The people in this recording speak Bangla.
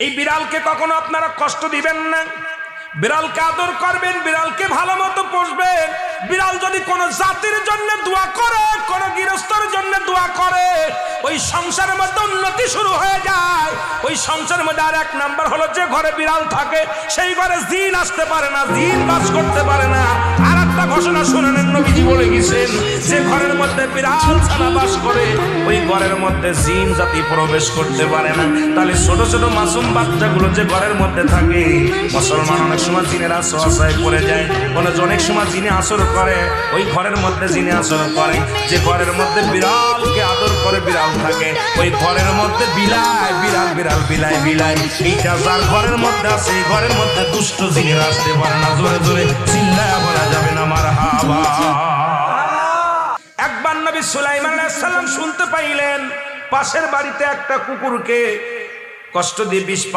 এই বিড়ালকে কখনো আপনারা কষ্ট দিবেন না, বিড়ালকে আদর করবেন, বিড়ালকে ভালো মতো পুষবেন। বিড়াল যদি কোনো জাতির জন্য দোয়া করে, কোনো গৃহস্থর জন্য দোয়া করে, ওই সংসারের মধ্যে উন্নতি শুরু হয়ে যায়। ওই সংসারের মধ্যে আর এক নাম্বার হলো, যে ঘরে বিড়াল থাকে সেই ঘরে জিন আসতে পারে না, জিন বাস করতে পারে না। আর একটা ঘোষণা শুনে নেন, নবীজি বলে গেছেন, যে ঘরের মধ্যে বিড়াল ছানা বাস করে ওই ঘরের মধ্যে জিন জাতি প্রবেশ করতে পারে না। তাহলে ছোট ছোট মাসুম বাচ্চাগুলো যে ঘরের মধ্যে থাকে, মুসলমান অনেক সময় জিনের আশ্রয় পড়ে যায়, অনেক সময় জিনে আসর করে, ওই ঘরের মধ্যে জিনে আসর করে। যে ঘরের মধ্যে বিড়ালকে আদর করে বিড়াল থাকে, ওই ঘরের মধ্যে বিলাই বিড়াল বিড়াল বিলাই বিলাই, এইটা যার ঘরের মধ্যে আছে, এই ঘরের মধ্যে দুষ্ট জিনের আসতে পারে না। জোরে জোরে চিল্লায়া বলা যাবে না মারহাবা। একবার নবী সুলাইমান আলাইহিস সালাম শুনতে পাইলেন, পাশের বাড়িতে একটা কুকুরকে কষ্ট দিয়ে বিষ